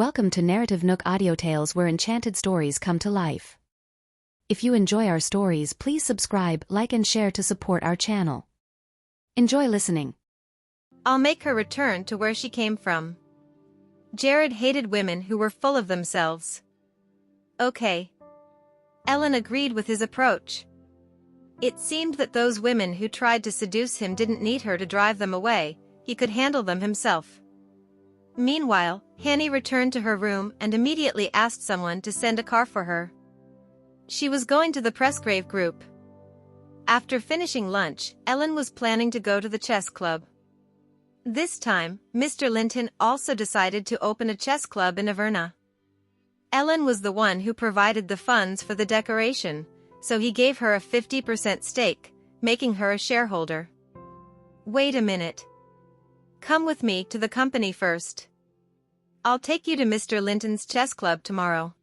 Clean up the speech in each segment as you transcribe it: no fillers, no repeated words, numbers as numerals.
Welcome to NarrativeNook audio tales where enchanted stories come to life. If you enjoy our stories, please subscribe, like and share to support our channel. Enjoy listening. I'll make her return to where she came from. Jared hated women who were full of themselves. Okay. Ellen agreed with his approach. It seemed that those women who tried to seduce him didn't need her to drive them away, he could handle them himself. Meanwhile, Hanny returned to her room and immediately asked someone to send a car for her. She was going to the Pressgrave group. After finishing lunch, Ellen was planning to go to the chess club. This time, Mr. Linton also decided to open a chess club in Averna. Ellen was the one who provided the funds for the decoration, so he gave her a 50% stake, making her a shareholder. Wait a minute. Come with me to the company first. I'll take you to Mr. Linton's chess club tomorrow.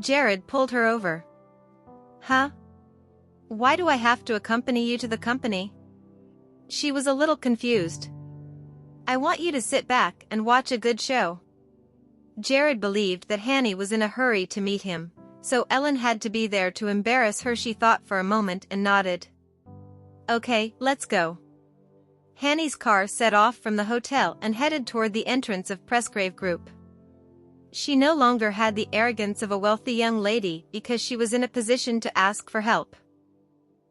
Jared pulled her over. Huh? Why do I have to accompany you to the company? She was a little confused. I want you to sit back and watch a good show. Jared believed that Hanny was in a hurry to meet him, so Ellen had to be there to embarrass her. She thought for a moment and nodded. Okay, let's go. Hanny's car set off from the hotel and headed toward the entrance of Pressgrave Group. She no longer had the arrogance of a wealthy young lady because she was in a position to ask for help.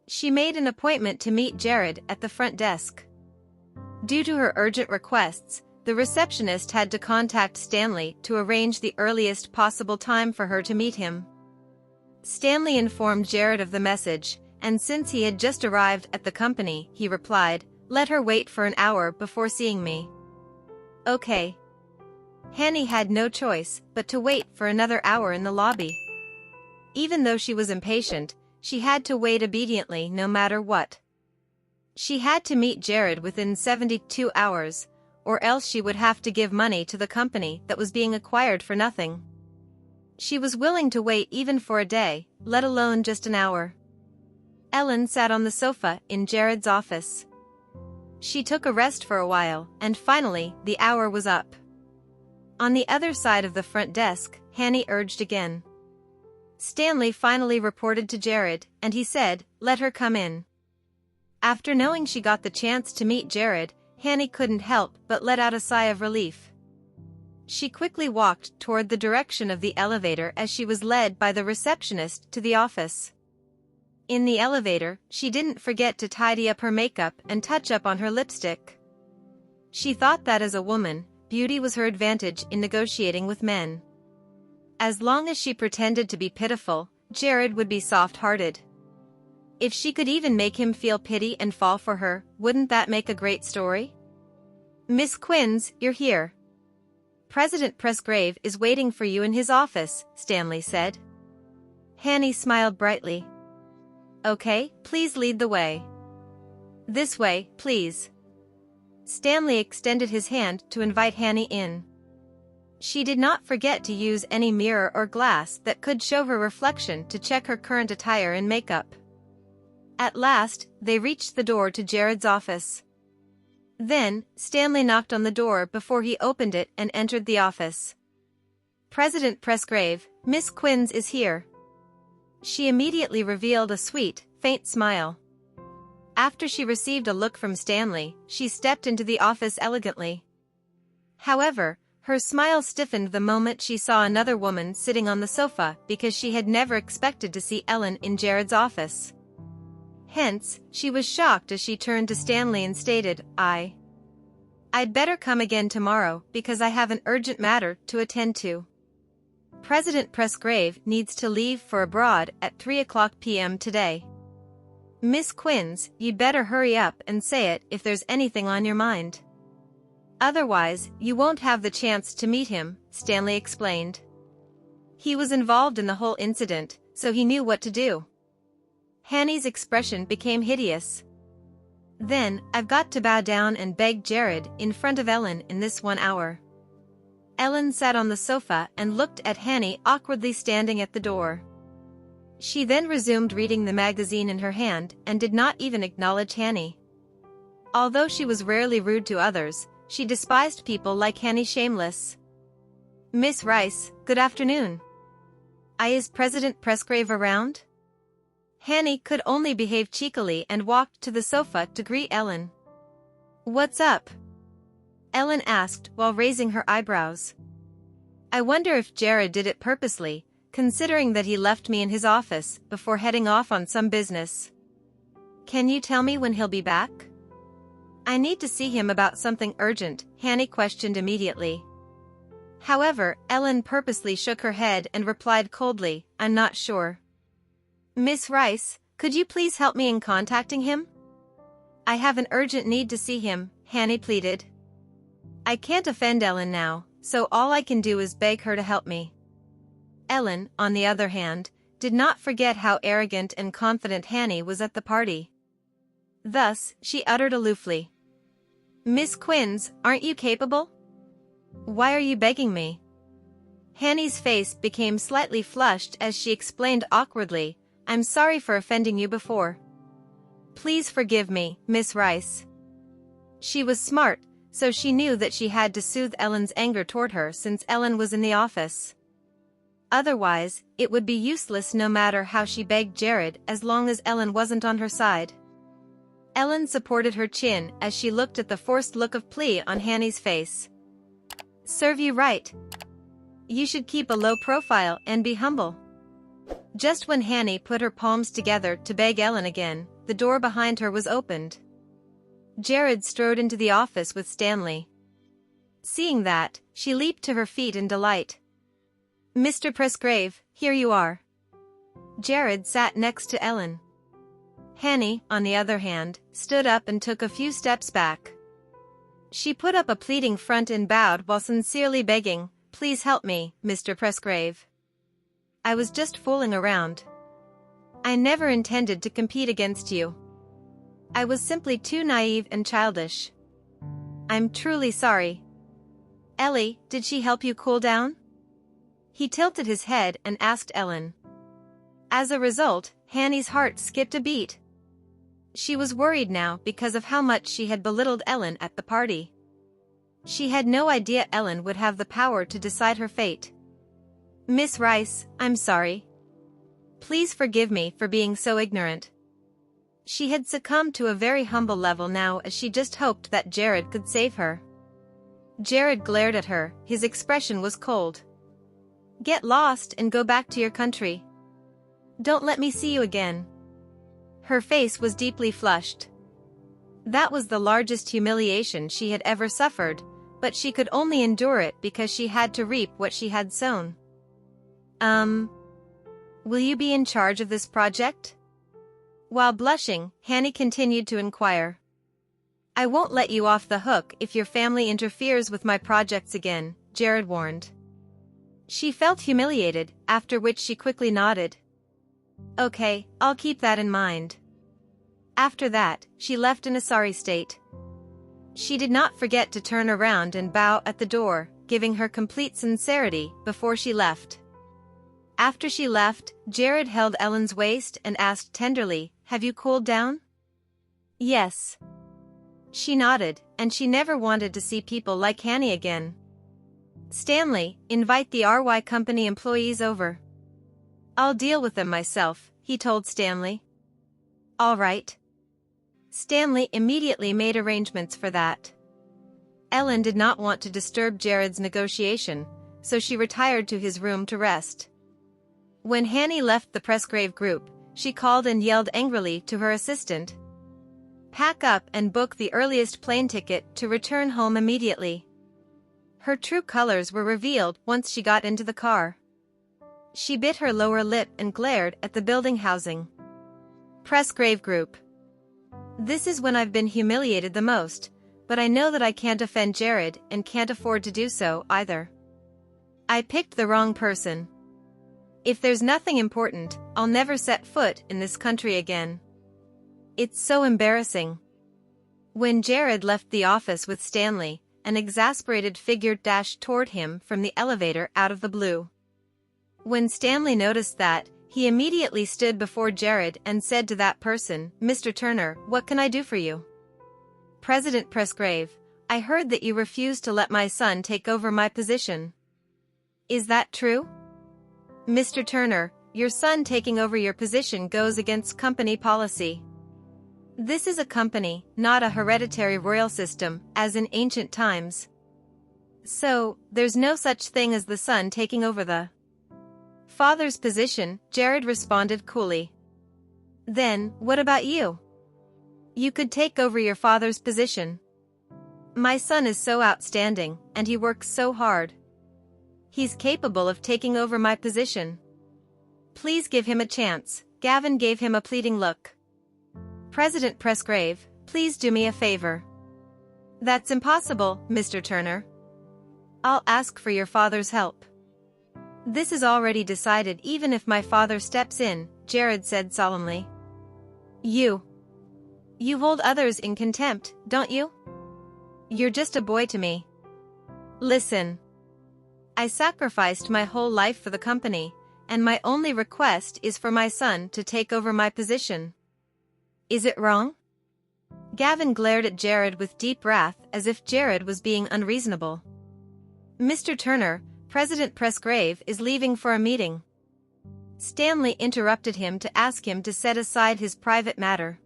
She made an appointment to meet Jared at the front desk. Due to her urgent requests, the receptionist had to contact Stanley to arrange the earliest possible time for her to meet him. Stanley informed Jared of the message, and since he had just arrived at the company, he replied, "Let her wait for an hour before seeing me." Okay. Hanny had no choice but to wait for another hour in the lobby. Even though she was impatient, she had to wait obediently no matter what. She had to meet Jared within 72 hours, or else she would have to give money to the company that was being acquired for nothing. She was willing to wait even for a day, let alone just an hour. Ellen sat on the sofa in Jared's office. She took a rest for a while, and finally, the hour was up. On the other side of the front desk, Hanny urged again. Stanley finally reported to Jared, and he said, "Let her come in." After knowing she got the chance to meet Jared, Hanny couldn't help but let out a sigh of relief. She quickly walked toward the direction of the elevator as she was led by the receptionist to the office. In the elevator, she didn't forget to tidy up her makeup and touch up on her lipstick. She thought that as a woman, beauty was her advantage in negotiating with men. As long as she pretended to be pitiful, Jared would be soft-hearted. If she could even make him feel pity and fall for her, wouldn't that make a great story? "Miss Quinns, you're here. President Pressgrave is waiting for you in his office," Stanley said. Hanny smiled brightly. "Okay, please lead the way." "This way, please." Stanley extended his hand to invite Hanny in. She did not forget to use any mirror or glass that could show her reflection to check her current attire and makeup. At last, they reached the door to Jared's office. Then, Stanley knocked on the door before he opened it and entered the office. "President Pressgrave, Miss Quinns is here." She immediately revealed a sweet, faint smile. After she received a look from Stanley, she stepped into the office elegantly. However, her smile stiffened the moment she saw another woman sitting on the sofa because she had never expected to see Ellen in Jared's office. Hence, she was shocked as she turned to Stanley and stated, I'd better come again tomorrow because I have an urgent matter to attend to. President Pressgrave needs to leave for abroad at 3:00 p.m. today. Miss Quinns, you'd better hurry up and say it if there's anything on your mind. Otherwise, you won't have the chance to meet him, Stanley explained. He was involved in the whole incident, so he knew what to do. Hanny's expression became hideous. Then, I've got to bow down and beg Jared in front of Ellen in this 1 hour. Ellen sat on the sofa and looked at Hanny awkwardly standing at the door. She then resumed reading the magazine in her hand and did not even acknowledge Hanny. Although she was rarely rude to others, she despised people like Hanny Shameless. Miss Rice, good afternoon. Is President Presgrave around? Hanny could only behave cheekily and walked to the sofa to greet Ellen. What's up? Ellen asked while raising her eyebrows. I wonder if Jared did it purposely, considering that he left me in his office before heading off on some business. Can you tell me when he'll be back? I need to see him about something urgent, Hanny questioned immediately. However, Ellen purposely shook her head and replied coldly, I'm not sure. Miss Rice, could you please help me in contacting him? I have an urgent need to see him, Hanny pleaded. I can't offend Ellen now, so all I can do is beg her to help me. Ellen, on the other hand, did not forget how arrogant and confident Hanny was at the party. Thus, she uttered aloofly. Miss Quinns, aren't you capable? Why are you begging me? Hanny's face became slightly flushed as she explained awkwardly, I'm sorry for offending you before. Please forgive me, Miss Rice. She was smart, so she knew that she had to soothe Ellen's anger toward her since Ellen was in the office. Otherwise, it would be useless no matter how she begged Jared as long as Ellen wasn't on her side. Ellen supported her chin as she looked at the forced look of plea on Hanny's face. Serve you right. You should keep a low profile and be humble. Just when Hanny put her palms together to beg Ellen again, the door behind her was opened. Jared strode into the office with Stanley. Seeing that, she leaped to her feet in delight. Mr. Presgrave, here you are. Jared sat next to Ellen. Hanny, on the other hand, stood up and took a few steps back. She put up a pleading front and bowed while sincerely begging, Please help me, Mr. Presgrave. I was just fooling around. I never intended to compete against you. I was simply too naive and childish. I'm truly sorry. Ellie, did she help you cool down? He tilted his head and asked Ellen. As a result, Hanny's heart skipped a beat. She was worried now because of how much she had belittled Ellen at the party. She had no idea Ellen would have the power to decide her fate. Miss Rice, I'm sorry. Please forgive me for being so ignorant. She had succumbed to a very humble level now as she just hoped that Jared could save her. Jared glared at her, his expression was cold. Get lost and go back to your country. Don't let me see you again. Her face was deeply flushed. That was the largest humiliation she had ever suffered, but she could only endure it because she had to reap what she had sown. Will you be in charge of this project? While blushing, Hanny continued to inquire. I won't let you off the hook if your family interferes with my projects again, Jared warned. She felt humiliated, after which she quickly nodded. Okay, I'll keep that in mind. After that, she left in a sorry state. She did not forget to turn around and bow at the door, giving her complete sincerity before she left. After she left, Jared held Ellen's waist and asked tenderly, Have you cooled down? Yes. She nodded, and she never wanted to see people like Hanny again. Stanley, invite the RY Company employees over. I'll deal with them myself, he told Stanley. All right. Stanley immediately made arrangements for that. Ellen did not want to disturb Jared's negotiation, so she retired to his room to rest. When Hanny left the Presgrave group, she called and yelled angrily to her assistant. Pack up and book the earliest plane ticket to return home immediately. Her true colors were revealed once she got into the car. She bit her lower lip and glared at the building housing. Presgrave Group. This is when I've been humiliated the most, but I know that I can't offend Jared and can't afford to do so either. I picked the wrong person. If there's nothing important, I'll never set foot in this country again. It's so embarrassing. When Jared left the office with Stanley, an exasperated figure dashed toward him from the elevator out of the blue. When Stanley noticed that, he immediately stood before Jared and said to that person, Mr. Turner, what can I do for you? President Presgrave, I heard that you refused to let my son take over my position. Is that true? Mr. Turner, your son taking over your position goes against company policy. This is a company, not a hereditary royal system, as in ancient times. So, there's no such thing as the son taking over the father's position, Jared responded coolly. Then, what about you? You could take over your father's position. My son is so outstanding, and he works so hard. He's capable of taking over my position. Please give him a chance. Gavin gave him a pleading look. President Presgrave, please do me a favor. That's impossible, Mr. Turner. I'll ask for your father's help. This is already decided even if my father steps in, Jared said solemnly. You hold others in contempt, don't you? You're just a boy to me. Listen. I sacrificed my whole life for the company, and my only request is for my son to take over my position. Is it wrong? Gavin glared at Jared with deep wrath as if Jared was being unreasonable. Mr. Turner, President Presgrave is leaving for a meeting. Stanley interrupted him to ask him to set aside his private matter.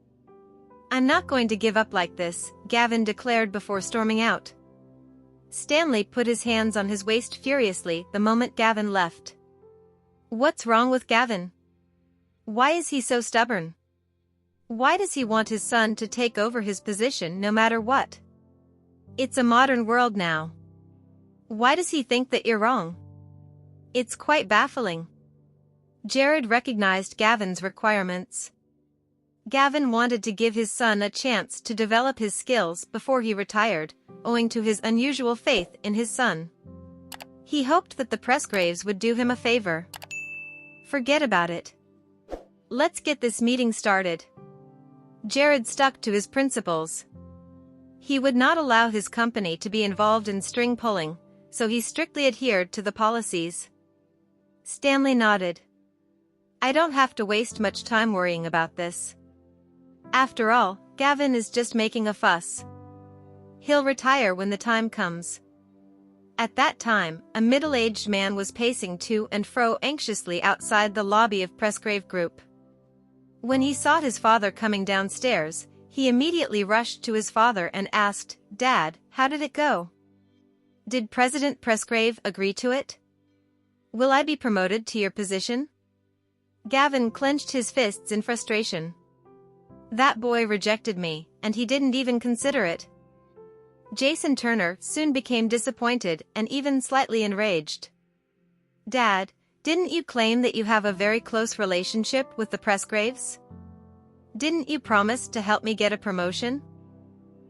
I'm not going to give up like this, Gavin declared before storming out. Stanley put his hands on his waist furiously the moment Gavin left. What's wrong with Gavin? Why is he so stubborn? Why does he want his son to take over his position no matter what? It's a modern world now. Why does he think that you're wrong? It's quite baffling. Jared recognized Gavin's requirements. Gavin wanted to give his son a chance to develop his skills before he retired, owing to his unusual faith in his son. He hoped that the Presgraves would do him a favor. Forget about it. Let's get this meeting started. Jared stuck to his principles. He would not allow his company to be involved in string pulling, so he strictly adhered to the policies. Stanley nodded. I don't have to waste much time worrying about this. After all, Gavin is just making a fuss. He'll retire when the time comes. At that time, a middle-aged man was pacing to and fro anxiously outside the lobby of Presgrave Group. When he saw his father coming downstairs, he immediately rushed to his father and asked, Dad, how did it go? Did President Presgrave agree to it? Will I be promoted to your position? Gavin clenched his fists in frustration. That boy rejected me, and he didn't even consider it. Jason Turner soon became disappointed and even slightly enraged. Dad, didn't you claim that you have a very close relationship with the Presgraves? Didn't you promise to help me get a promotion?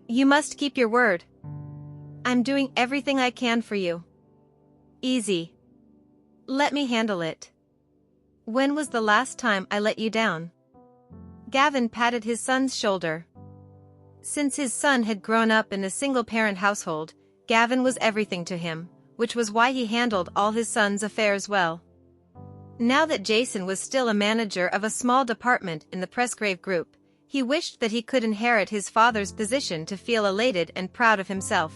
You must keep your word. I'm doing everything I can for you. Easy. Let me handle it. When was the last time I let you down? Gavin patted his son's shoulder. Since his son had grown up in a single-parent household, Gavin was everything to him, which was why he handled all his son's affairs well. Now that Jason was still a manager of a small department in the Presgrave Group, he wished that he could inherit his father's position to feel elated and proud of himself.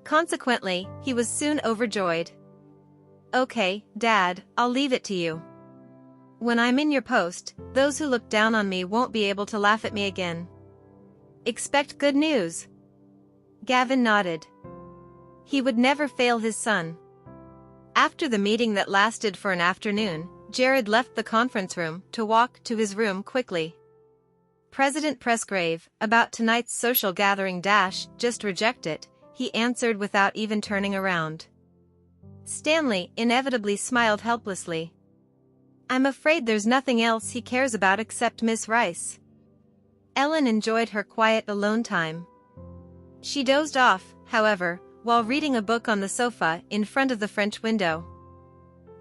Consequently, he was soon overjoyed. Okay, Dad, I'll leave it to you. When I'm in your post, those who look down on me won't be able to laugh at me again. Expect good news. Gavin nodded. He would never fail his son. After the meeting that lasted for an afternoon, Jared left the conference room to walk to his room quickly. President Presgrave, about tonight's social gathering - just reject it, he answered without even turning around. Stanley inevitably smiled helplessly. I'm afraid there's nothing else he cares about except Miss Rice. Ellen enjoyed her quiet alone time. She dozed off, however, while reading a book on the sofa in front of the French window.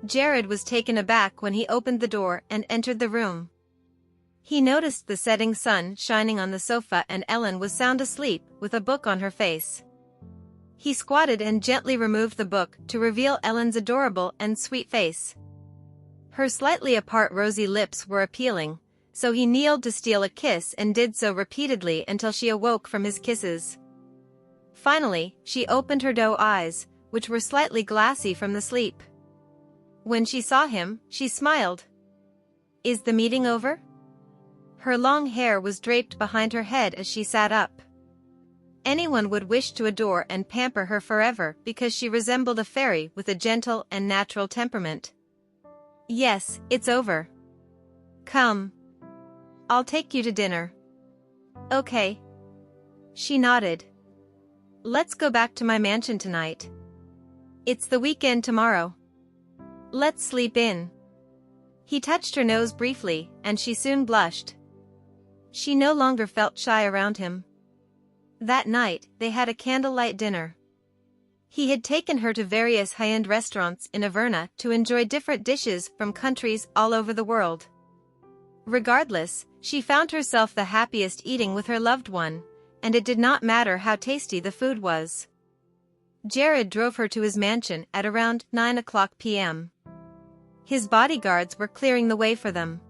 Jared was taken aback when he opened the door and entered the room. He noticed the setting sun shining on the sofa and Ellen was sound asleep with a book on her face. He squatted and gently removed the book to reveal Ellen's adorable and sweet face. Her slightly apart rosy lips were appealing, so he kneeled to steal a kiss and did so repeatedly until she awoke from his kisses. Finally, she opened her doe eyes, which were slightly glassy from the sleep. When she saw him, she smiled. "Is the meeting over?" Her long hair was draped behind her head as she sat up. Anyone would wish to adore and pamper her forever because she resembled a fairy with a gentle and natural temperament. "Yes, it's over. Come. I'll take you to dinner." "Okay." She nodded. "Let's go back to my mansion tonight. It's the weekend tomorrow. Let's sleep in." He touched her nose briefly, and she soon blushed. She no longer felt shy around him. That night, they had a candlelight dinner. He had taken her to various high-end restaurants in Averna to enjoy different dishes from countries all over the world. Regardless, she found herself the happiest eating with her loved one, and it did not matter how tasty the food was. Jared drove her to his mansion at around 9 p.m. His bodyguards were clearing the way for them.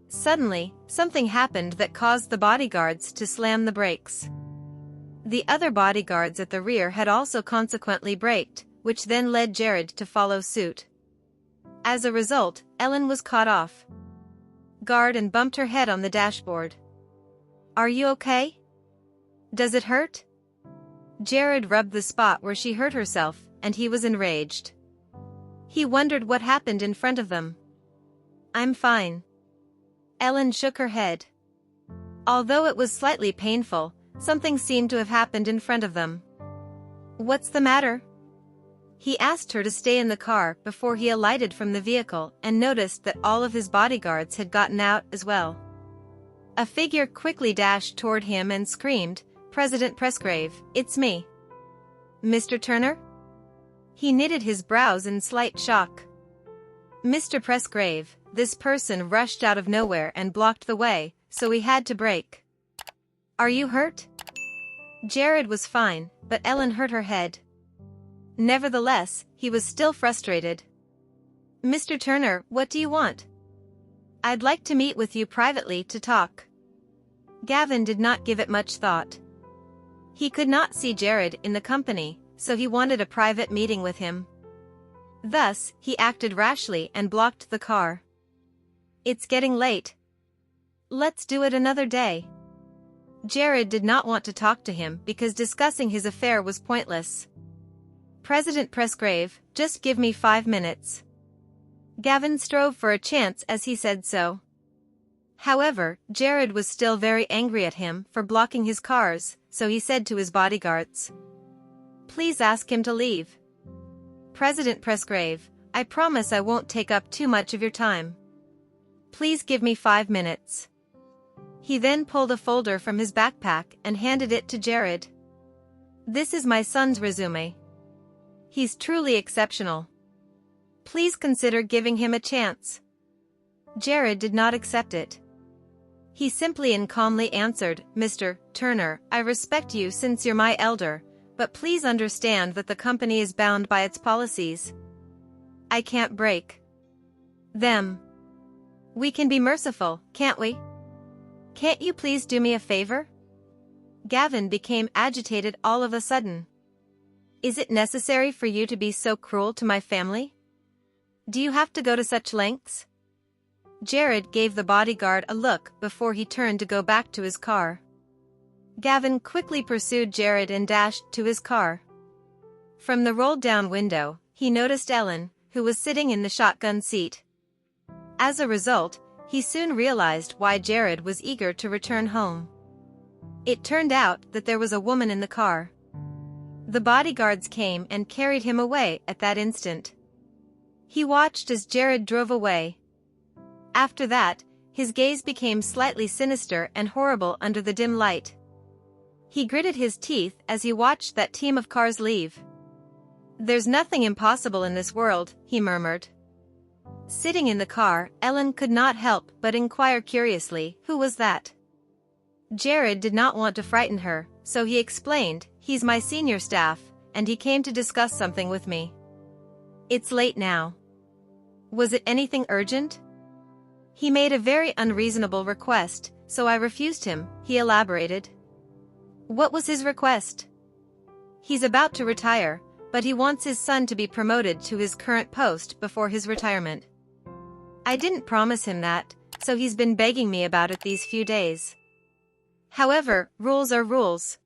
Suddenly, something happened that caused the bodyguards to slam the brakes. The other bodyguards at the rear had also consequently braked, which then led Jared to follow suit. As a result, Ellen was caught off guard and bumped her head on the dashboard. "Are you okay? Does it hurt?" Jared rubbed the spot where she hurt herself, and he was enraged. He wondered what happened in front of them. "I'm fine." Ellen shook her head. Although it was slightly painful, something seemed to have happened in front of them. "What's the matter?" He asked her to stay in the car before he alighted from the vehicle and noticed that all of his bodyguards had gotten out as well. A figure quickly dashed toward him and screamed, "President Presgrave, it's me." "Mr. Turner?" He knitted his brows in slight shock. "Mr. Presgrave, this person rushed out of nowhere and blocked the way, so we had to brake." "Are you hurt?" Jared was fine, but Ellen hurt her head. Nevertheless, he was still frustrated. "Mr. Turner, what do you want?" "I'd like to meet with you privately to talk." Gavin did not give it much thought. He could not see Jared in the company, so he wanted a private meeting with him. Thus, he acted rashly and blocked the car. "It's getting late. Let's do it another day." Jared did not want to talk to him because discussing his affair was pointless. "President Presgrave, just give me 5 minutes." Gavin strove for a chance as he said so. However, Jared was still very angry at him for blocking his cars, so he said to his bodyguards, "Please ask him to leave." "President Presgrave, I promise I won't take up too much of your time. Please give me 5 minutes." He then pulled a folder from his backpack and handed it to Jared. "This is my son's resume. He's truly exceptional. Please consider giving him a chance." Jared did not accept it. He simply and calmly answered, "Mr. Turner, I respect you since you're my elder, but please understand that the company is bound by its policies. I can't break them. We can be merciful, can't we? Can't you please do me a favor?" Gavin became agitated all of a sudden. "Is it necessary for you to be so cruel to my family? Do you have to go to such lengths?" Jared gave the bodyguard a look before he turned to go back to his car. Gavin quickly pursued Jared and dashed to his car. From the rolled-down window, he noticed Ellen, who was sitting in the shotgun seat. As a result, he soon realized why Jared was eager to return home. It turned out that there was a woman in the car. The bodyguards came and carried him away at that instant. He watched as Jared drove away. After that, his gaze became slightly sinister and horrible under the dim light. He gritted his teeth as he watched that team of cars leave. "There's nothing impossible in this world," he murmured. Sitting in the car, Ellen could not help but inquire curiously, "Who was that?" Jared did not want to frighten her, so he explained, "He's my senior staff, and he came to discuss something with me." "It's late now. Was it anything urgent?" "He made a very unreasonable request, so I refused him," he elaborated. "What was his request?" "He's about to retire, but he wants his son to be promoted to his current post before his retirement. I didn't promise him that, so he's been begging me about it these few days. However, rules are rules.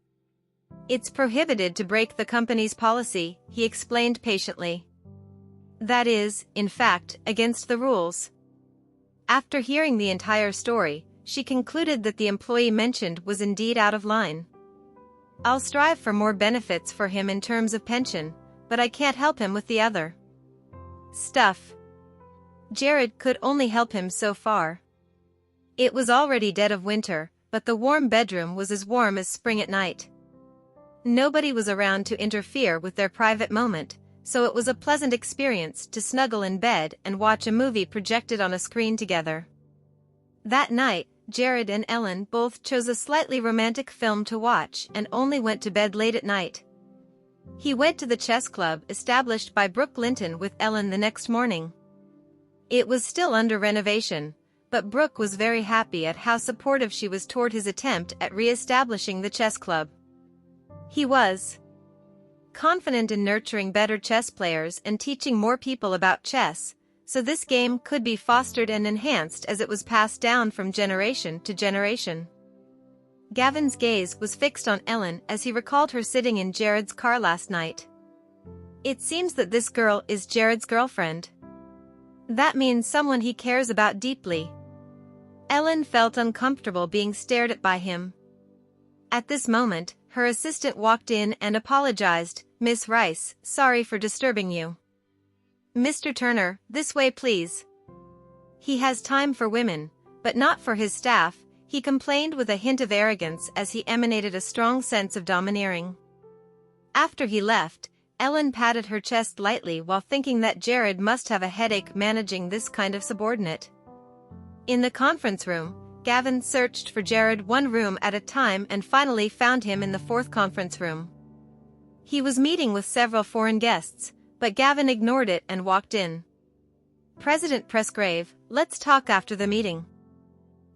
It's prohibited to break the company's policy, he explained patiently. That is, in fact, against the rules. After hearing the entire story, she concluded that the employee mentioned was indeed out of line. I'll strive for more benefits for him in terms of pension, but I can't help him with the other stuff. Jared could only help him so far. It was already dead of winter, but the warm bedroom was as warm as spring at night. Nobody was around to interfere with their private moment, so it was a pleasant experience to snuggle in bed and watch a movie projected on a screen together. That night, Jared and Ellen both chose a slightly romantic film to watch and only went to bed late at night. He went to the chess club established by Brooke Linton with Ellen the next morning. It was still under renovation, but Brooke was very happy at how supportive she was toward his attempt at re-establishing the chess club. He was confident in nurturing better chess players and teaching more people about chess, so this game could be fostered and enhanced as it was passed down from generation to generation. Gavin's gaze was fixed on Ellen as he recalled her sitting in Jared's car last night. It seems that this girl is Jared's girlfriend. That means someone he cares about deeply. Ellen felt uncomfortable being stared at by him. At this moment, her assistant walked in and apologized. Miss Rice, sorry for disturbing you. Mr. Turner, this way please. He has time for women, but not for his staff, he complained with a hint of arrogance as he emanated a strong sense of domineering. After he left, Ellen patted her chest lightly while thinking that Jared must have a headache managing this kind of subordinate. In the conference room, Gavin searched for Jared one room at a time and finally found him in the fourth conference room. He was meeting with several foreign guests, but Gavin ignored it and walked in. President Presgrave, let's talk after the meeting.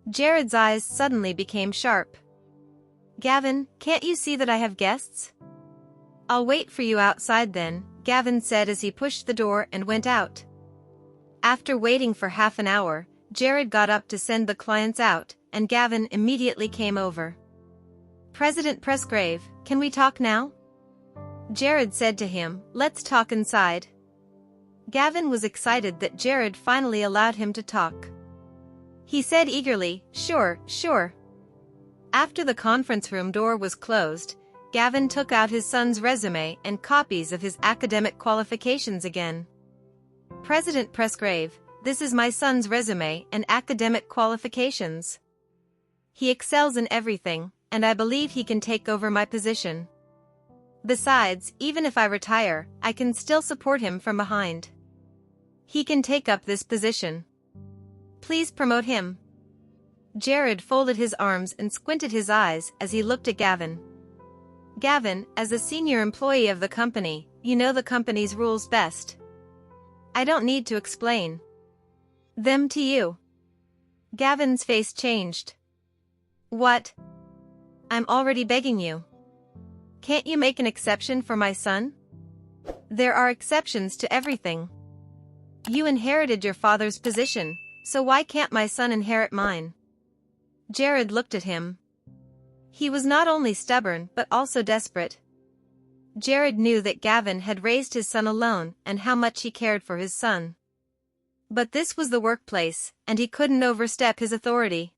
Jared's eyes suddenly became sharp. Gavin, can't you see that I have guests? I'll wait for you outside then, Gavin said as he pushed the door and went out. After waiting for half an hour, Jared got up to send the clients out, and Gavin immediately came over. President Presgrave, can we talk now? Jared said to him, let's talk inside. Gavin was excited that Jared finally allowed him to talk. He said eagerly, sure, sure. After the conference room door was closed, Gavin took out his son's resume and copies of his academic qualifications again. President Presgrave, this is my son's resume and academic qualifications. He excels in everything, and I believe he can take over my position. Besides, even if I retire, I can still support him from behind. He can take up this position. Please promote him. Jared folded his arms and squinted his eyes as he looked at Gavin. Gavin, as a senior employee of the company, you know the company's rules best. I don't need to explain them to you. Gavin's face changed. What? I'm already begging you. Can't you make an exception for my son? There are exceptions to everything. You inherited your father's position, so why can't my son inherit mine? Jared looked at him. He was not only stubborn but also desperate. Jared knew that Gavin had raised his son alone and how much he cared for his son. But this was the workplace, and he couldn't overstep his authority.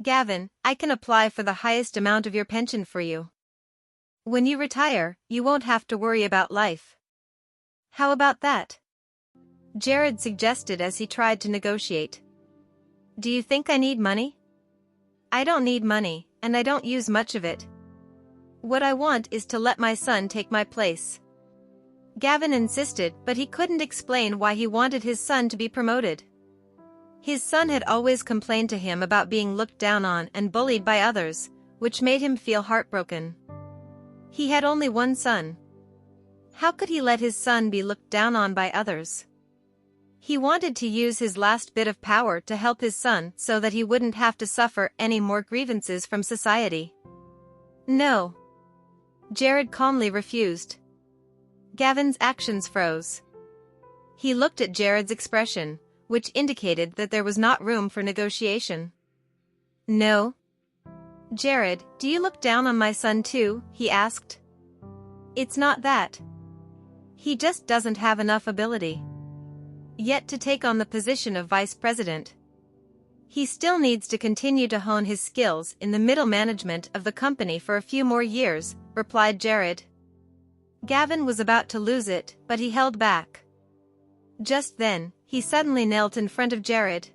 Gavin, I can apply for the highest amount of your pension for you. When you retire, you won't have to worry about life. How about that? Jared suggested as he tried to negotiate. Do you think I need money? I don't need money, and I don't use much of it. What I want is to let my son take my place. Gavin insisted, but he couldn't explain why he wanted his son to be promoted. His son had always complained to him about being looked down on and bullied by others, which made him feel heartbroken. He had only one son. How could he let his son be looked down on by others? He wanted to use his last bit of power to help his son so that he wouldn't have to suffer any more grievances from society. No. Jared calmly refused. Gavin's actions froze. He looked at Jared's expression, which indicated that there was not room for negotiation. No. Jared, do you look down on my son too? He asked. It's not that. He just doesn't have enough ability yet to take on the position of vice president. He still needs to continue to hone his skills in the middle management of the company for a few more years, replied Jared. Gavin was about to lose it, but he held back. Just then, he suddenly knelt in front of Jared.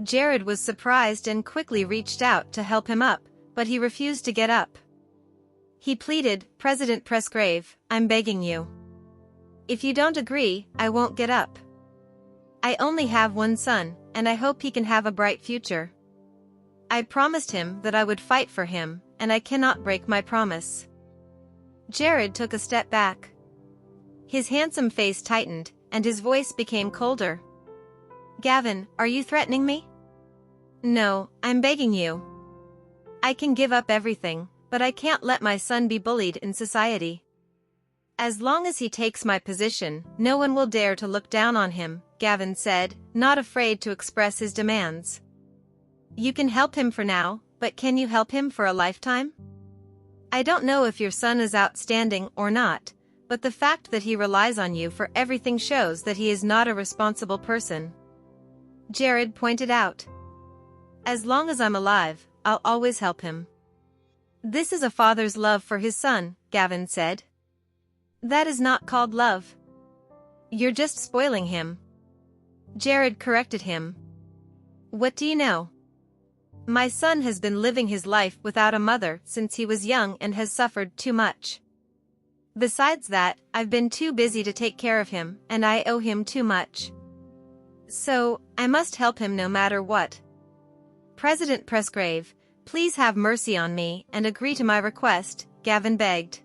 Jared was surprised and quickly reached out to help him up, but he refused to get up. He pleaded, President Presgrave, I'm begging you. If you don't agree, I won't get up. I only have one son, and I hope he can have a bright future. I promised him that I would fight for him, and I cannot break my promise. Jared took a step back. His handsome face tightened, and his voice became colder. Gavin, are you threatening me? No, I'm begging you. I can give up everything, but I can't let my son be bullied in society. As long as he takes my position, no one will dare to look down on him, Gavin said, not afraid to express his demands. You can help him for now, but can you help him for a lifetime? I don't know if your son is outstanding or not, but the fact that he relies on you for everything shows that he is not a responsible person. Jared pointed out. As long as I'm alive, I'll always help him. This is a father's love for his son, Gavin said. That is not called love. You're just spoiling him. Jared corrected him. What do you know? My son has been living his life without a mother since he was young and has suffered too much. Besides that, I've been too busy to take care of him, and I owe him too much. So, I must help him no matter what. President Presgrave, please have mercy on me and agree to my request, Gavin begged.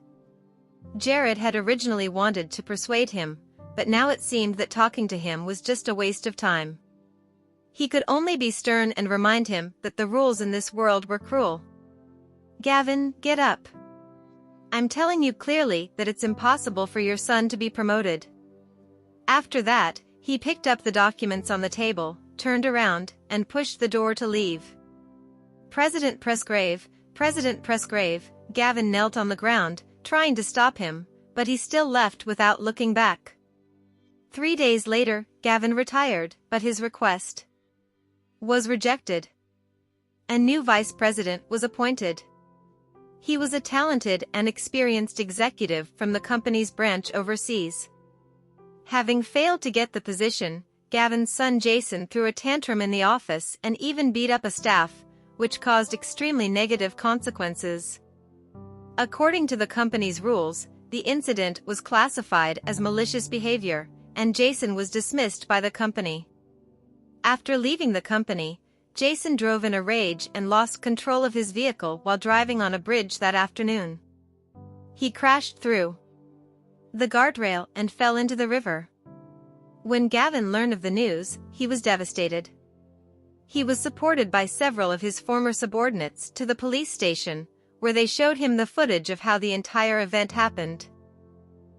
Jared had originally wanted to persuade him, but now it seemed that talking to him was just a waste of time. He could only be stern and remind him that the rules in this world were cruel. Gavin, get up. I'm telling you clearly that it's impossible for your son to be promoted. After that, he picked up the documents on the table, turned around, and pushed the door to leave. President Presgrave, Gavin knelt on the ground, trying to stop him, but he still left without looking back. 3 days later, Gavin retired, but his request was rejected. A new vice president was appointed. He was a talented and experienced executive from the company's branch overseas. Having failed to get the position, Gavin's son Jason threw a tantrum in the office and even beat up a staff, which caused extremely negative consequences. According to the company's rules, the incident was classified as malicious behavior, and Jason was dismissed by the company. After leaving the company, Jason drove in a rage and lost control of his vehicle while driving on a bridge that afternoon. He crashed through the guardrail and fell into the river. When Gavin learned of the news, he was devastated. He was supported by several of his former subordinates to the police station, where they showed him the footage of how the entire event happened.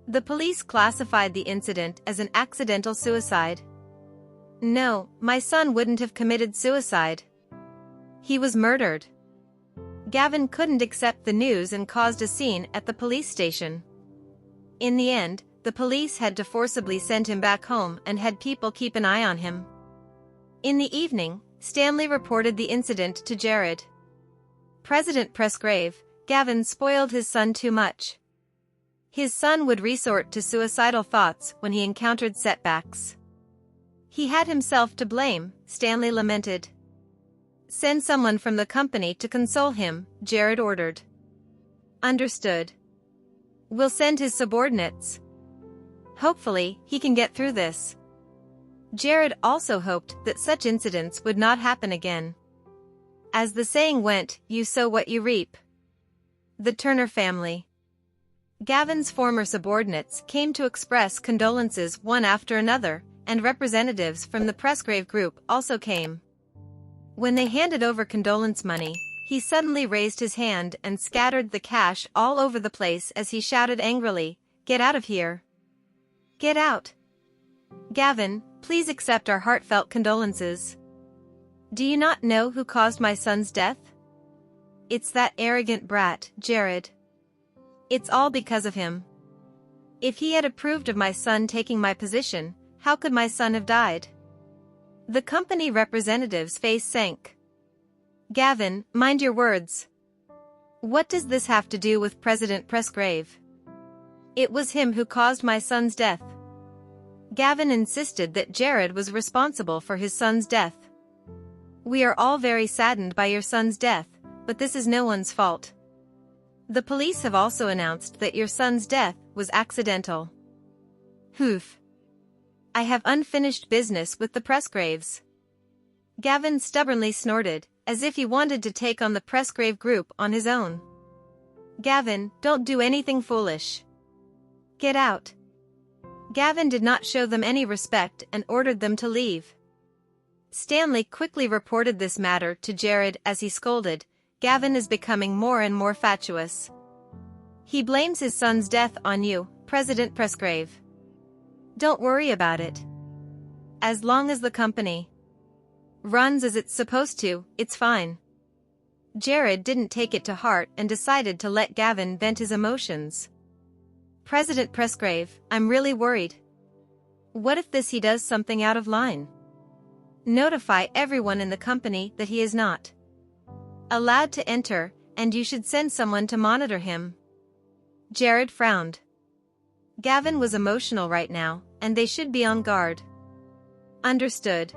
The police classified the incident as an accidental suicide. No, my son wouldn't have committed suicide. He was murdered. Gavin couldn't accept the news and caused a scene at the police station. In the end, the police had to forcibly send him back home and had people keep an eye on him. In the evening, Stanley reported the incident to Jared. President Presgrave, Gavin spoiled his son too much. His son would resort to suicidal thoughts when he encountered setbacks. He had himself to blame, Stanley lamented. Send someone from the company to console him, Jared ordered. Understood. We'll send his subordinates. Hopefully, he can get through this. Jared also hoped that such incidents would not happen again. As the saying went, you sow what you reap. The Turner family. Gavin's former subordinates came to express condolences one after another, and representatives from the Presgrave group also came. When they handed over condolence money, he suddenly raised his hand and scattered the cash all over the place as he shouted angrily, Get out of here. Get out. Gavin, please accept our heartfelt condolences. Do you not know who caused my son's death? It's that arrogant brat, Jared. It's all because of him. If he had approved of my son taking my position, how could my son have died? The company representative's face sank. Gavin, mind your words. What does this have to do with President Presgrave? It was him who caused my son's death. Gavin insisted that Jared was responsible for his son's death. We are all very saddened by your son's death, but this is no one's fault. The police have also announced that your son's death was accidental. Hoof. I have unfinished business with the Presgraves. Gavin stubbornly snorted, as if he wanted to take on the Presgrave group on his own. Gavin, don't do anything foolish. Get out. Gavin did not show them any respect and ordered them to leave. Stanley quickly reported this matter to Jared as he scolded, Gavin is becoming more and more fatuous. He blames his son's death on you, President Presgrave. Don't worry about it. As long as the company runs as it's supposed to, it's fine. Jared didn't take it to heart and decided to let Gavin vent his emotions. President Presgrave, I'm really worried. What if he does something out of line? Notify everyone in the company that he is not allowed to enter, and you should send someone to monitor him. Jared frowned. Gavin was emotional right now, and they should be on guard. Understood.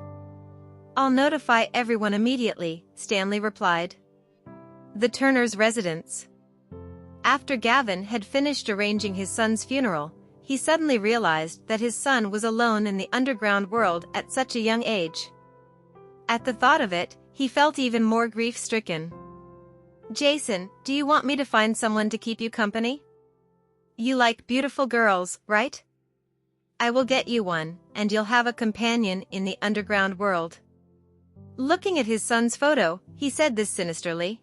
I'll notify everyone immediately, Stanley replied. The Turners' residence. After Gavin had finished arranging his son's funeral, he suddenly realized that his son was alone in the underground world at such a young age. At the thought of it, he felt even more grief-stricken. Jason, do you want me to find someone to keep you company? You like beautiful girls, right? I will get you one, and you'll have a companion in the underground world. Looking at his son's photo, he said this sinisterly.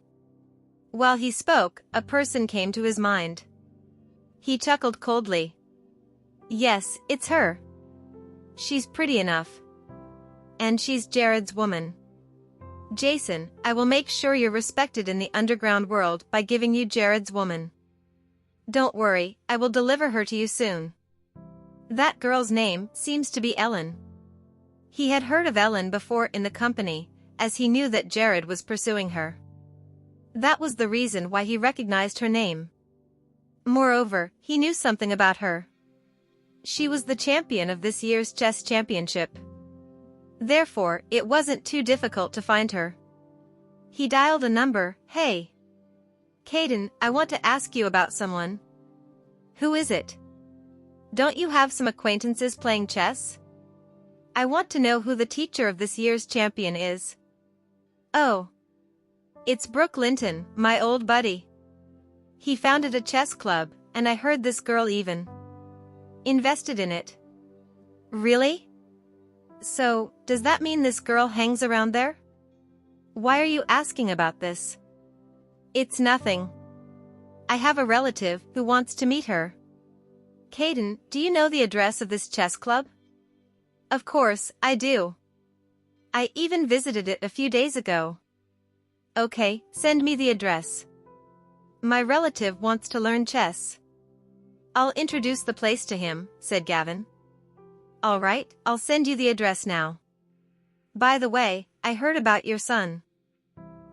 While he spoke, a person came to his mind. He chuckled coldly. Yes, it's her. She's pretty enough. And she's Jared's woman. Jason, I will make sure you're respected in the underground world by giving you Jared's woman. Don't worry, I will deliver her to you soon. That girl's name seems to be Ellen. He had heard of Ellen before in the company, as he knew that Jared was pursuing her. That was the reason why he recognized her name. Moreover, he knew something about her. She was the champion of this year's chess championship. Therefore, it wasn't too difficult to find her. He dialed a number. Hey. Caden, I want to ask you about someone. Who is it? Don't you have some acquaintances playing chess? I want to know who the teacher of this year's champion is. Oh. It's Brooke Linton, my old buddy. He founded a chess club, and I heard this girl even invested in it. Really? So, does that mean this girl hangs around there? Why are you asking about this? It's nothing. I have a relative who wants to meet her. Caden, do you know the address of this chess club? Of course, I do. I even visited it a few days ago. Okay, send me the address. My relative wants to learn chess. I'll introduce the place to him, said Gavin. All right, I'll send you the address now. By the way, I heard about your son.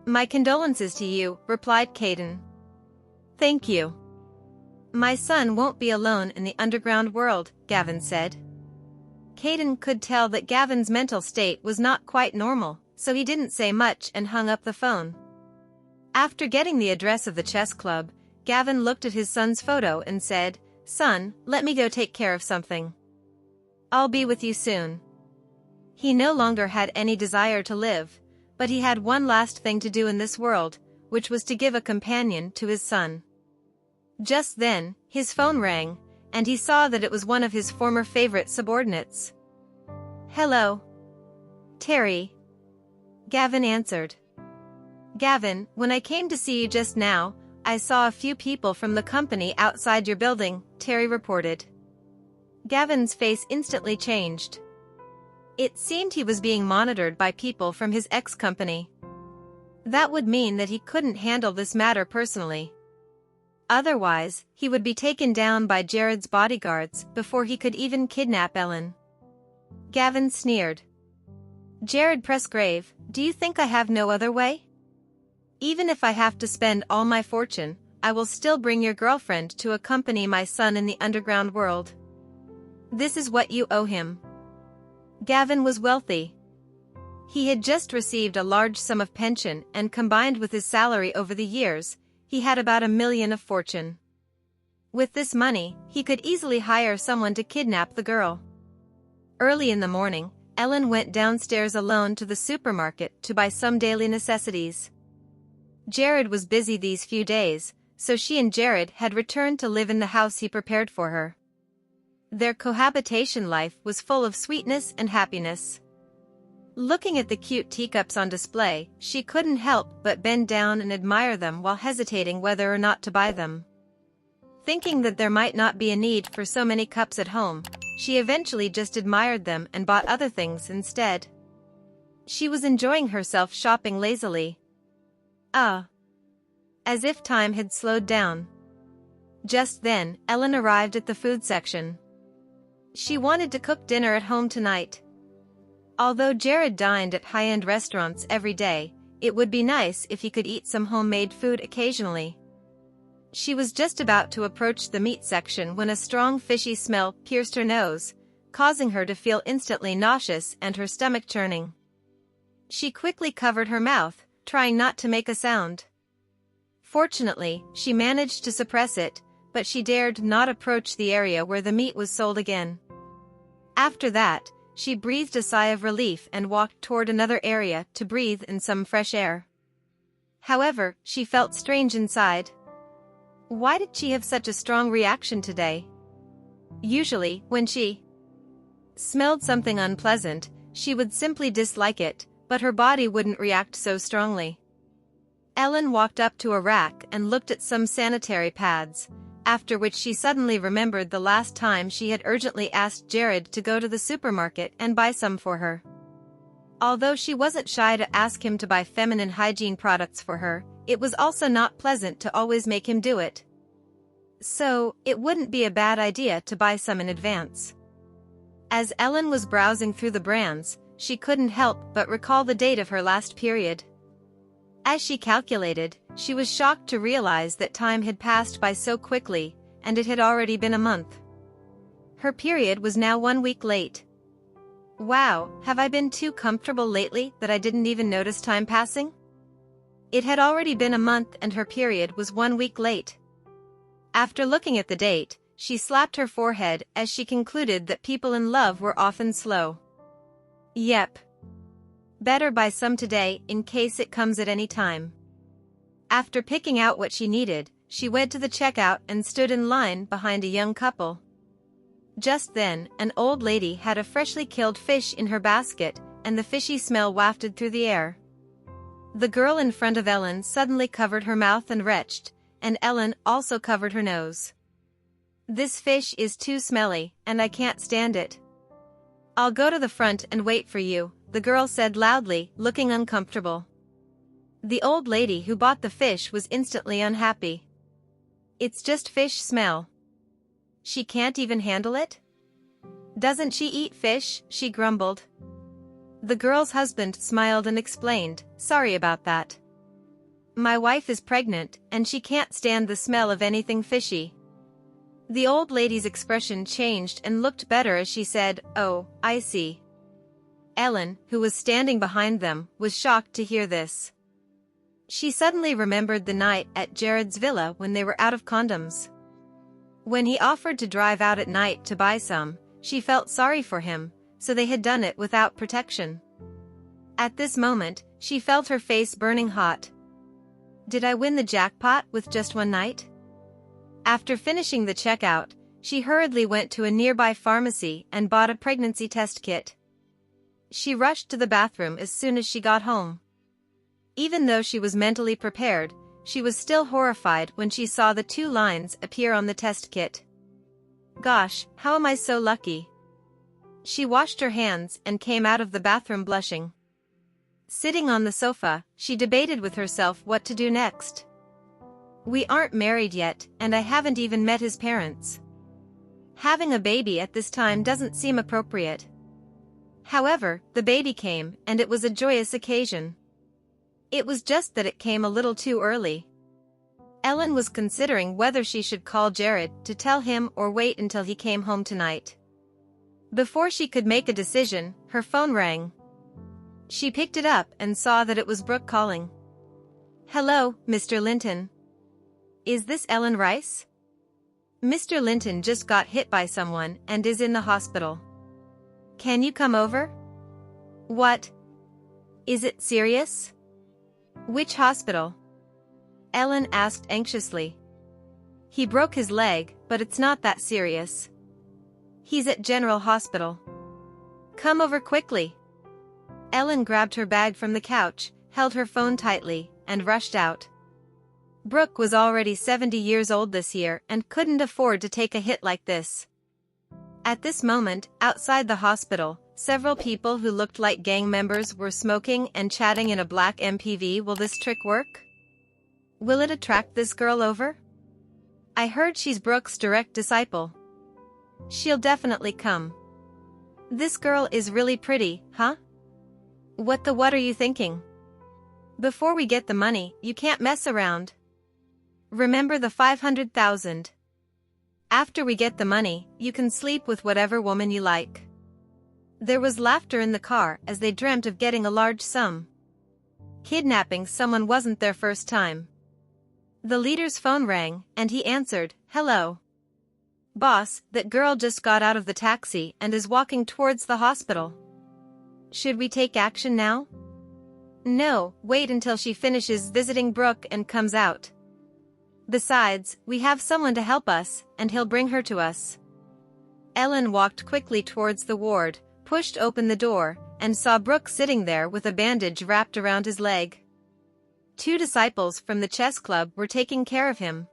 My condolences to you, replied Caden. Thank you. My son won't be alone in the underground world, Gavin said. Caden could tell that Gavin's mental state was not quite normal, so he didn't say much and hung up the phone. After getting the address of the chess club, Gavin looked at his son's photo and said, Son, let me go take care of something. I'll be with you soon. He no longer had any desire to live, but he had one last thing to do in this world, which was to give a companion to his son. Just then, his phone rang, and he saw that it was one of his former favorite subordinates. Hello. Terry. Gavin answered. Gavin, when I came to see you just now, I saw a few people from the company outside your building, Terry reported. Gavin's face instantly changed. It seemed he was being monitored by people from his ex-company. That would mean that he couldn't handle this matter personally. Otherwise, he would be taken down by Jared's bodyguards before he could even kidnap Ellen. Gavin sneered. Jared pressed grave, do you think I have no other way? Even if I have to spend all my fortune, I will still bring your girlfriend to accompany my son in the underground world. This is what you owe him. Gavin was wealthy. He had just received a large sum of pension, and combined with his salary over the years, he had about $1 million of fortune. With this money, he could easily hire someone to kidnap the girl. Early in the morning, Ellen went downstairs alone to the supermarket to buy some daily necessities. Jared was busy these few days, so she and Jared had returned to live in the house he prepared for her. Their cohabitation life was full of sweetness and happiness. Looking at the cute teacups on display, she couldn't help but bend down and admire them while hesitating whether or not to buy them. Thinking that there might not be a need for so many cups at home, she eventually just admired them and bought other things instead. She was enjoying herself shopping lazily. As if time had slowed down. Just then, Ellen arrived at the food section. She wanted to cook dinner at home tonight. Although Jared dined at high-end restaurants every day, it would be nice if he could eat some homemade food occasionally. She was just about to approach the meat section when a strong fishy smell pierced her nose, causing her to feel instantly nauseous and her stomach churning. She quickly covered her mouth, trying not to make a sound. Fortunately, she managed to suppress it, but she dared not approach the area where the meat was sold again. After that, she breathed a sigh of relief and walked toward another area to breathe in some fresh air. However, she felt strange inside. Why did she have such a strong reaction today? Usually, when she smelled something unpleasant, she would simply dislike it, but her body wouldn't react so strongly. Ellen walked up to a rack and looked at some sanitary pads, after which she suddenly remembered the last time she had urgently asked Jared to go to the supermarket and buy some for her. Although she wasn't shy to ask him to buy feminine hygiene products for her, it was also not pleasant to always make him do it. So, it wouldn't be a bad idea to buy some in advance. As Ellen was browsing through the brands, she couldn't help but recall the date of her last period. As she calculated, she was shocked to realize that time had passed by so quickly, and it had already been a month. Her period was now 1 week late. Wow, have I been too comfortable lately that I didn't even notice time passing? It had already been a month and her period was 1 week late. After looking at the date, she slapped her forehead as she concluded that people in love were often slow. Yep. Better buy some today in case it comes at any time. After picking out what she needed, she went to the checkout and stood in line behind a young couple. Just then, an old lady had a freshly killed fish in her basket, and the fishy smell wafted through the air. The girl in front of Ellen suddenly covered her mouth and retched, and Ellen also covered her nose. This fish is too smelly, and I can't stand it. I'll go to the front and wait for you, the girl said loudly, looking uncomfortable. The old lady who bought the fish was instantly unhappy. It's just fish smell. She can't even handle it? Doesn't she eat fish? She grumbled. The girl's husband smiled and explained, sorry about that. My wife is pregnant, and she can't stand the smell of anything fishy. The old lady's expression changed and looked better as she said, oh, I see. Ellen, who was standing behind them, was shocked to hear this. She suddenly remembered the night at Jared's villa when they were out of condoms. When he offered to drive out at night to buy some, she felt sorry for him, so they had done it without protection. At this moment, she felt her face burning hot. Did I win the jackpot with just one night? After finishing the checkout, she hurriedly went to a nearby pharmacy and bought a pregnancy test kit. She rushed to the bathroom as soon as she got home. Even though she was mentally prepared, she was still horrified when she saw the 2 lines appear on the test kit. Gosh, how am I so lucky? She washed her hands and came out of the bathroom blushing. Sitting on the sofa, she debated with herself what to do next. We aren't married yet, and I haven't even met his parents. Having a baby at this time doesn't seem appropriate. However, the baby came, and it was a joyous occasion. It was just that it came a little too early. Ellen was considering whether she should call Jared to tell him or wait until he came home tonight. Before she could make a decision, her phone rang. She picked it up and saw that it was Brooke calling. Hello, Mr. Linton. Is this Ellen Rice? Mr. Linton just got hit by someone and is in the hospital. Can you come over? What? Is it serious? Which hospital? Ellen asked anxiously. He broke his leg, but it's not that serious. He's at General Hospital. Come over quickly. Ellen grabbed her bag from the couch, held her phone tightly, and rushed out. Brooke was already 70 years old this year and couldn't afford to take a hit like this. At this moment, outside the hospital, several people who looked like gang members were smoking and chatting in a black MPV. Will this trick work? Will it attract this girl over? I heard she's Brooke's direct disciple. She'll definitely come. This girl is really pretty, huh? What are you thinking? Before we get the money, you can't mess around. Remember the 500,000. After we get the money, you can sleep with whatever woman you like. There was laughter in the car as they dreamt of getting a large sum. Kidnapping someone wasn't their first time. The leader's phone rang, and he answered, Hello. Boss, that girl just got out of the taxi and is walking towards the hospital. Should we take action now? No, wait until she finishes visiting Brooke and comes out. Besides, we have someone to help us, and he'll bring her to us. Ellen walked quickly towards the ward, pushed open the door, and saw Brooke sitting there with a bandage wrapped around his leg. 2 disciples from the chess club were taking care of him.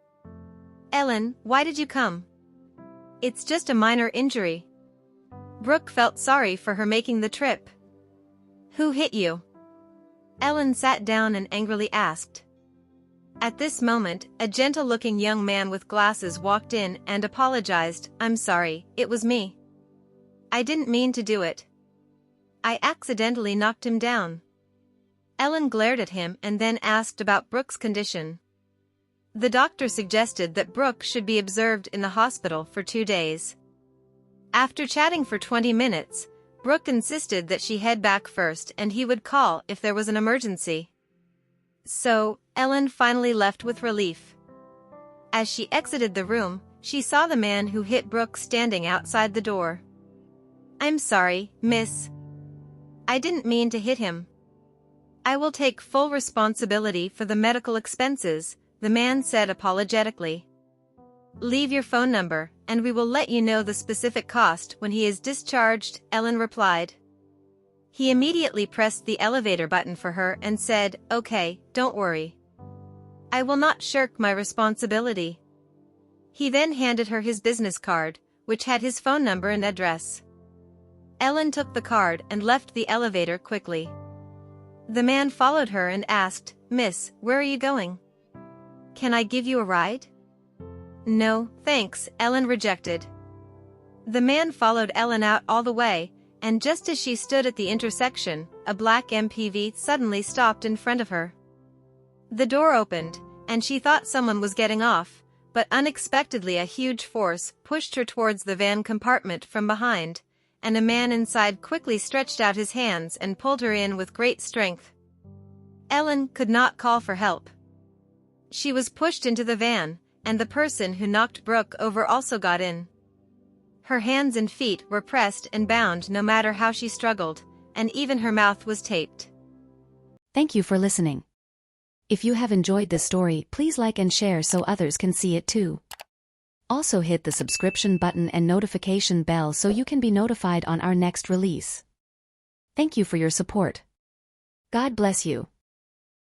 Ellen, why did you come? It's just a minor injury. Brooke felt sorry for her making the trip. Who hit you? Ellen sat down and angrily asked. At this moment, a gentle-looking young man with glasses walked in and apologized. I'm sorry, it was me. I didn't mean to do it. I accidentally knocked him down. Ellen glared at him and then asked about Brooke's condition. The doctor suggested that Brooke should be observed in the hospital for 2 days. After chatting for 20 minutes, Brooke insisted that she head back first and he would call if there was an emergency. So, Ellen finally left with relief. As she exited the room, she saw the man who hit Brooke standing outside the door. I'm sorry, miss. I didn't mean to hit him. I will take full responsibility for the medical expenses, the man said apologetically. Leave your phone number, and we will let you know the specific cost when he is discharged, Ellen replied. He immediately pressed the elevator button for her and said, Okay, don't worry. I will not shirk my responsibility. He then handed her his business card, which had his phone number and address. Ellen took the card and left the elevator quickly. The man followed her and asked, Miss, where are you going? Can I give you a ride? No, thanks, Ellen rejected. The man followed Ellen out all the way, and just as she stood at the intersection, a black MPV suddenly stopped in front of her. The door opened, and she thought someone was getting off, but unexpectedly a huge force pushed her towards the van compartment from behind, and a man inside quickly stretched out his hands and pulled her in with great strength. Ellen could not call for help. She was pushed into the van, and the person who knocked Brooke over also got in. Her hands and feet were pressed and bound no matter how she struggled, and even her mouth was taped. Thank you for listening. If you have enjoyed this story, please like and share so others can see it too. Also hit the subscription button and notification bell so you can be notified on our next release. Thank you for your support. God bless you.